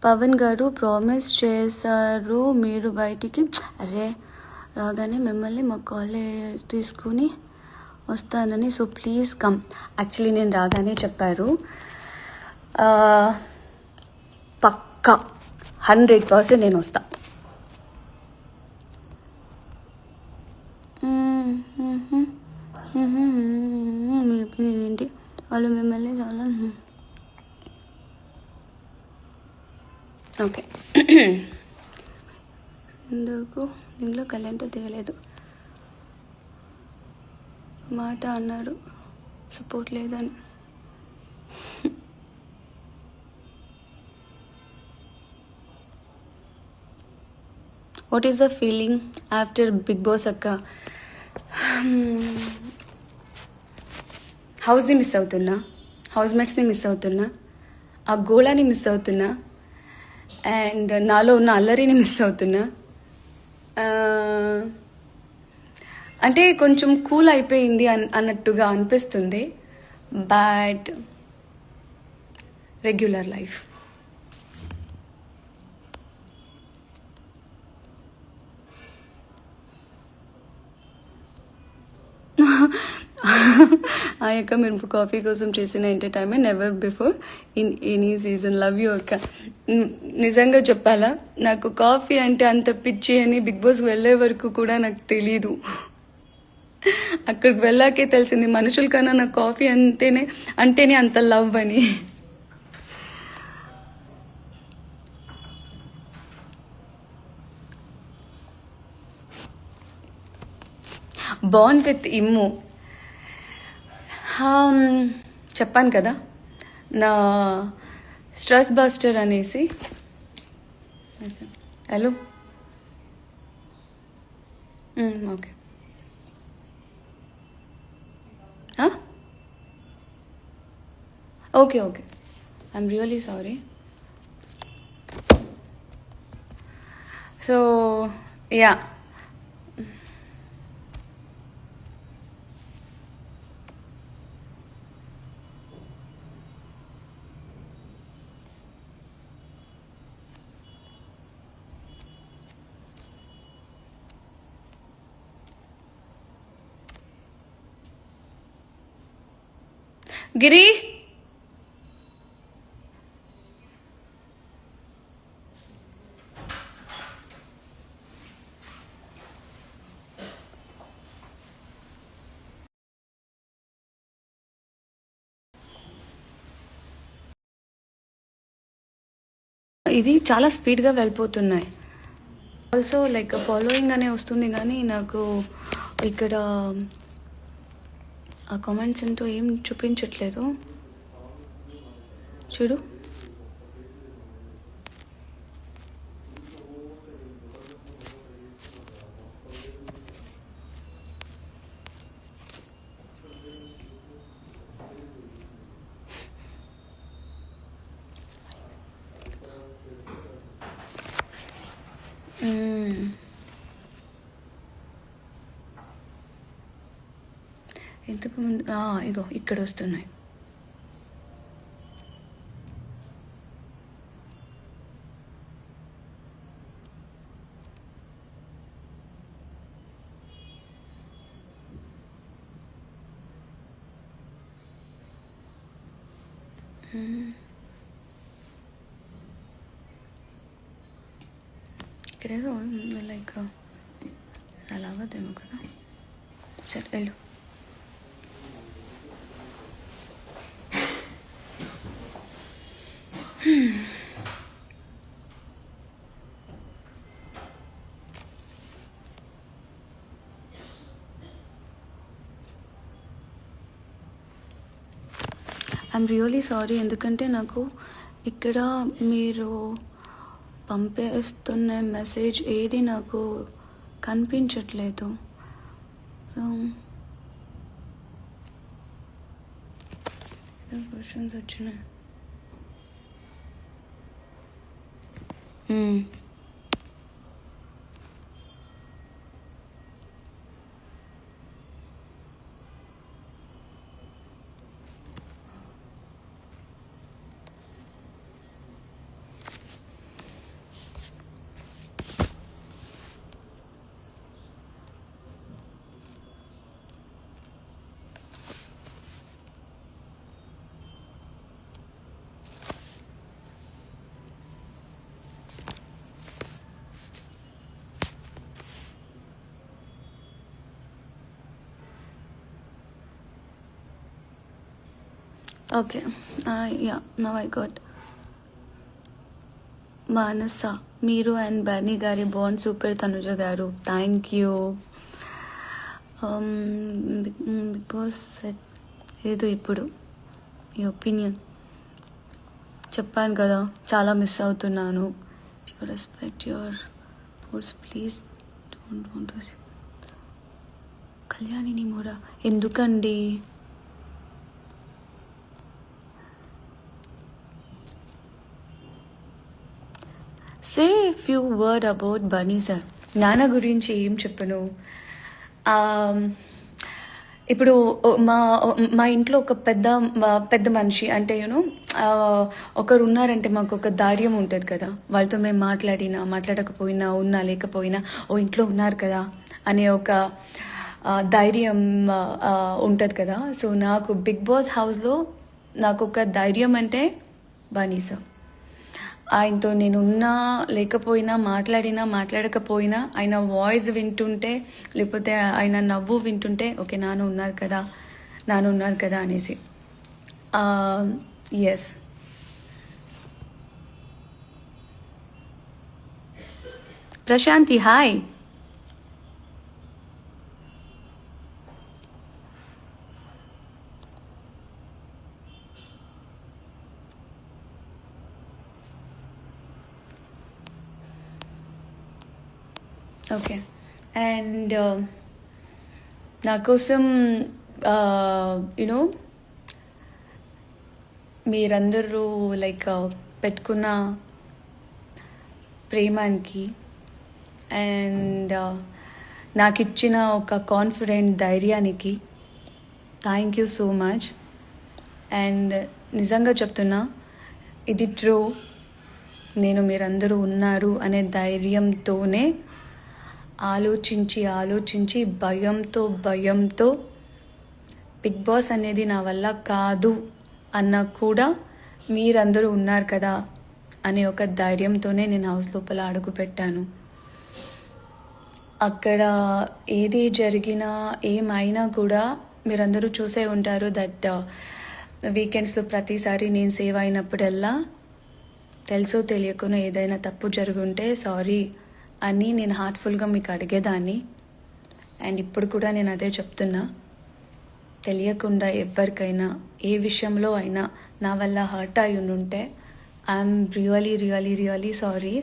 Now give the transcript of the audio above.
పవన్ గారు ప్రామిస్ చేశారు మీరు బయటికి అరే రాగానే మిమ్మల్ని మా కాలేజ్ తీసుకుని వస్తానని, సో ప్లీజ్ కమ్. యాక్చువల్లీ నేను రాగానే చెప్పారు, పక్కా 100% నేను వస్తా. మీ ఒపీనియన్ ఏంటి? వాళ్ళు మిమ్మల్ని చాలా ఓకే. ఎందుకు దీంట్లో కళ్యాణ్తో దిగలేదు మాట అన్నాడు, సపోర్ట్ లేదని. What is the feeling after Bigg Boss అక్క? హౌస్ని మిస్ అవుతున్నా, హౌస్ మేట్స్ని మిస్ అవుతున్నా, ఆ గోళాని మిస్ అవుతున్నా, అండ్ నాలో ఉన్న అల్లరిని మిస్ అవుతున్నా. అంటే కొంచెం కూల్ అయిపోయింది అన్నట్టుగా అనిపిస్తుంది, బట్ రెగ్యులర్ లైఫ్. ఆ యొక్క మీరు కాఫీ కోసం చేసిన entertainment never before in any season. Love you అక్క. నిజంగా చెప్పాలా, నాకు కాఫీ అంటే అంత పిచ్చి అని బిగ్ బాస్ వెళ్ళే వరకు కూడా నాకు తెలీదు. అక్కడికి వెళ్ళాకే తెలిసింది మనుషుల కన్నా నాకు కాఫీ అంటేనే అంత లవ్ అని. బాన్ విత్ ఇమ్ము చెప్పాను కదా, నా స్ట్రెస్ బస్టర్ అనేసి. Hello, okay. Okay okay, I'm really sorry. So ya, Giri ఇది చాలా స్పీడ్గా వెళ్ళిపోతున్నాయి. ఆల్సో లైక్ ఫాలోయింగ్ అనే వస్తుంది, కానీ నాకు ఇక్కడ ఆ కామెంట్స్ ఎంతో ఏం చూపించట్లేదు. చూడు, ఇంతకుముందు ఇగో ఇక్కడ వస్తున్నాయి. ఇక్కడేదో లైక్ అలా అవ్వదేమో కదా. సరే వెళ్ళు. ఐఎమ్ రియలీ సారీ, ఎందుకంటే నాకు ఇక్కడ మీరు పంపేస్తున్న మెసేజ్ ఏది నాకు కనిపించట్లేదు. సో క్వశ్చన్స్ వచ్చినాయి. Okay. Ya, now I got. Manasa, మీరు అండ్ బర్నీ గారి బాండ్ సూపర్ తనుజ గారు. Thank you. బిగ్ బాస్ ఏదో ఇప్పుడు ఈ ఒపీనియన్ చెప్పాను కదా, చాలా మిస్ అవుతున్నాను. Your respect your pores please don't కళ్యాణిని మోరా ఎందుకండి? Say few word about Bunny sir. నాన్న గురించి ఏం చెప్పను. ఇప్పుడు మా మా ఇంట్లో ఒక పెద్ద మనిషి అంటే యూనో ఒకరు ఉన్నారంటే మాకు ఒక ధైర్యం ఉంటుంది కదా. వాళ్ళతో మేము మాట్లాడకపోయినా ఉన్నా లేకపోయినా ఓ ఇంట్లో ఉన్నారు కదా అనే ఒక ధైర్యం ఉంటుంది కదా. సో నాకు బిగ్ బాస్ హౌస్లో నాకు ఒక ధైర్యం అంటే బనీ సార్. ఆయనతో నేను ఉన్నా లేకపోయినా మాట్లాడకపోయినా ఆయన వాయిస్ వింటుంటే లేకపోతే ఆయన నవ్వు వింటుంటే ఓకే నాన్న ఉన్నారు కదా అనేసి. Yes. Prashanti hi. Okay. And నా కోసం యూనో మీరందరూ లైక్ పెట్టుకున్న ప్రేమానికి అండ్ నాకు ఇచ్చిన ఒక కాన్ఫిడెంట్ ధైర్యానికి thank you so much. And నిజంగా చెప్తున్నా, ఇది ట్రూ. నేను మీరందరూ ఉన్నారు అనే ధైర్యంతోనే ఆలోచించి భయంతో బిగ్ బాస్ అనేది నా వల్ల కాదు అన్న కూడా మీరందరూ ఉన్నారు కదా అనే ఒక ధైర్యంతోనే నేను హౌస్ లోపల అడుగు పెట్టాను. అక్కడ ఏది జరిగినా ఏమైనా కూడా మీరందరూ చూసే ఉంటారు దట్ వీకెండ్స్లో ప్రతిసారి నేను సేవ్ అయినప్పుడల్లా తెలుసో తెలియకుండా ఏదైనా తప్పు జరుగుంటే సారీ అని నేను హార్ట్ఫుల్గా మీకు అడిగేదాన్ని. అండ్ ఇప్పుడు కూడా నేను అదే చెప్తున్నా, తెలియకుండా ఎవరికైనా ఏ విషయంలో అయినా నా వల్ల హర్ట్ అయి ఉంటే ఐఎమ్ రియలీ సారీ.